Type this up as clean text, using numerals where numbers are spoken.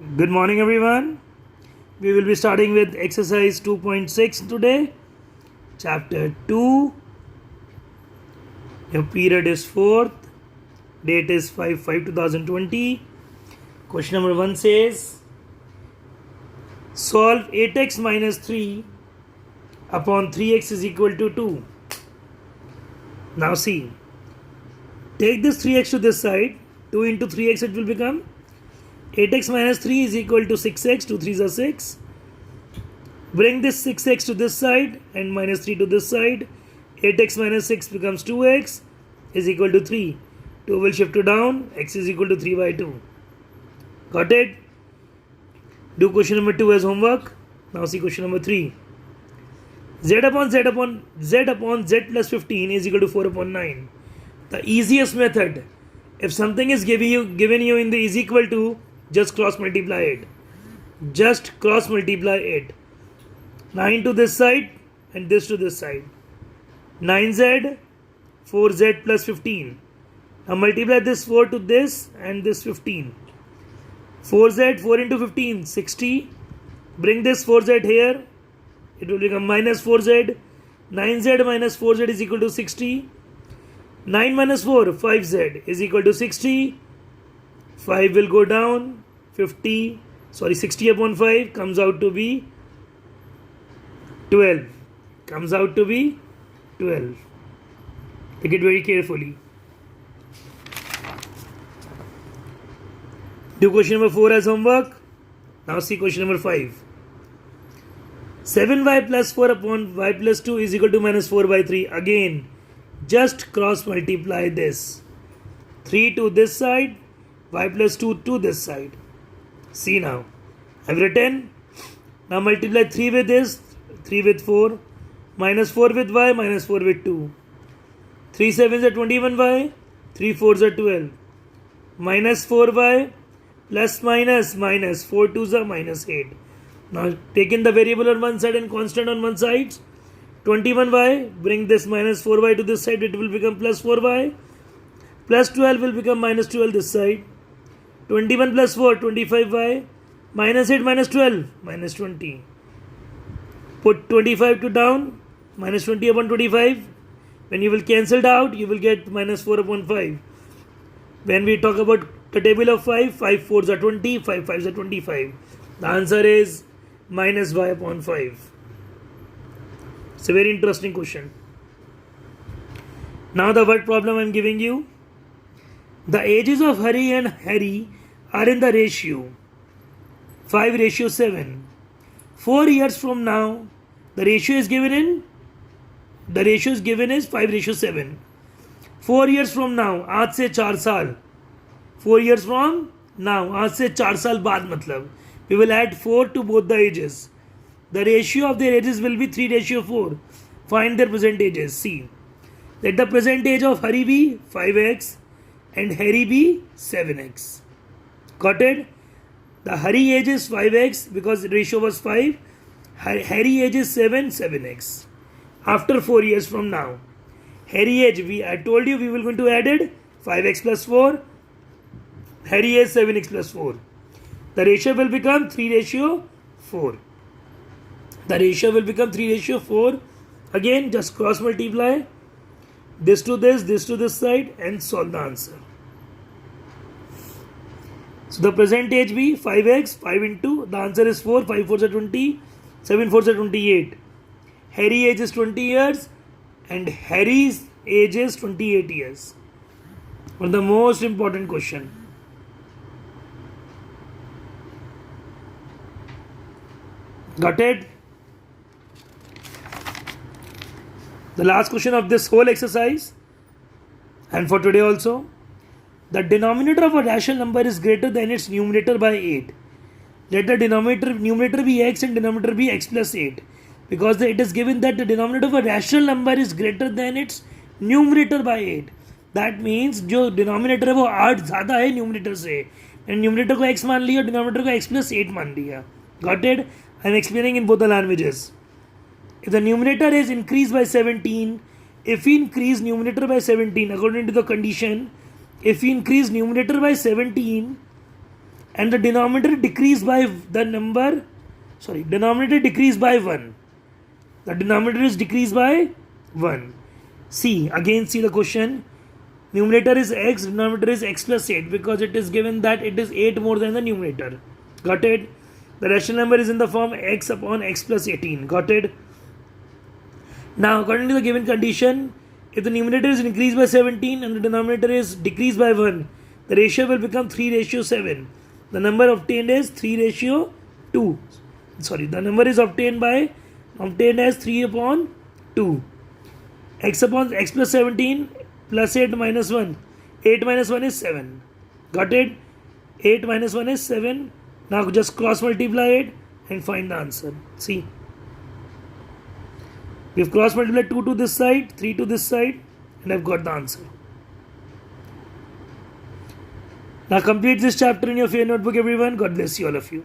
Good morning, everyone. We will be starting with exercise 2.6 today, chapter 2. Your period is 4th, date is 5/5/2020. Question number 1 says solve 8x minus 3 upon 3x is equal to 2. Now see, take this 3x to this side, 2 into 3x it will become 8x minus 3 is equal to 6x, 2 3s are 6. Bring this 6x to this side and minus 3 to this side. 8x minus 6 becomes 2x is equal to 3. 2 will shift to down, x is equal to 3 by 2. Got it? Do question number 2 as homework. Now see question number 3. Z upon z plus 15 is equal to 4 upon 9. The easiest method, if something is given you in the is equal to, just cross multiply it. Just cross multiply it. 9 to this side and this to this side. 9z, 4z plus 15. Now multiply this 4 to this and this 15. 4z, 4 into 15, 60. Bring this 4z here. It will become minus 4z. 9z minus 4z is equal to 60. 9 minus 4, 5z is equal to 60. 5 will go down. 60 upon 5 comes out to be 12. Comes out to be 12. Take it very carefully. Do question number 4 as homework. Now see question number 5. 7y plus 4 upon y plus 2 is equal to minus 4 by 3. Again, just cross multiply this. 3 to this side, y plus 2 to this side. See now, I've written. Now multiply 3 with this, 3 with 4, minus 4 with y, minus 4 with 2. 3 7s are 21y, 3 4s are 12. Minus 4y, plus minus, 4 2s are minus 8. Now taking the variable on one side and constant on one side, 21y, bring this minus 4y to this side, it will become plus 4y. Plus 12 will become minus 12 this side. 21 plus 4, 25y. Minus 8 minus 12, minus 20. Put 25 to down, minus 20 upon 25. When you will cancel it out, you will get minus 4 upon 5. When we talk about the table of 5, 5 4s are 20, 5 5s are 25. The answer is minus y upon 5. It's a very interesting question. Now the word problem I am giving you. The ages of Hari and Harry are in the ratio 5:7. 4 years from now, the ratio is given is 5:7. 4 years from now, आज से 4 साल. 4 years from now, आज से 4 साल बाद मतलब. We will add 4 to both the ages. The ratio of their ages will be 3:4. Find their present ages. See. Let the present age of Hari be 5x and Harry be 7x. Got it? The Hari age is 5x because the ratio was 5. Harry age is 7x. After 4 years from now. Harry age, I told you we will going to add it 5x plus 4. Harry age 7x plus 4. The ratio will become 3:4. The ratio will become 3:4. Again, just cross multiply. This to this side and solve the answer. So the present age be 5x, 5 into, the answer is 4, 5 4s are 20, 7 4s are 28. Harry age is 20 years and Harry's age is 28 years. One of the most important question. Got it? The last question of this whole exercise and for today also. The denominator of a rational number is greater than its numerator by 8. Let the numerator be x and denominator be x plus 8. Because it is given that the denominator of a rational number is greater than its numerator by 8. That means जो denominator है वो 8 ज़्यादा है numerator से. And numerator को x मान लिया, denominator को x plus 8 मान लिया. Got it? I am explaining in both the languages. If the numerator is increased by 17, if we increase numerator by 17 according to the condition, if we increase numerator by 17, and the denominator decreased by the number, sorry, denominator decreased by 1. The denominator is decreased by 1. See, again see the question. Numerator is x, denominator is x plus 8 because it is given that it is 8 more than the numerator. Got it? The rational number is in the form x upon x plus 18. Got it? Now, according to the given condition, if the numerator is increased by 17 and the denominator is decreased by 1, the ratio will become 3:7. The number obtained is 3:2. Sorry, the number is obtained as 3 upon 2. X upon x plus 17 plus 8 minus 1. 8 minus 1 is 7. Got it? 8 minus 1 is 7. Now just cross multiply it and find the answer. See. We've cross multiplied 2 to this side, 3 to this side, and I've got the answer. Now complete this chapter in your fair notebook, everyone. God bless you, all of you.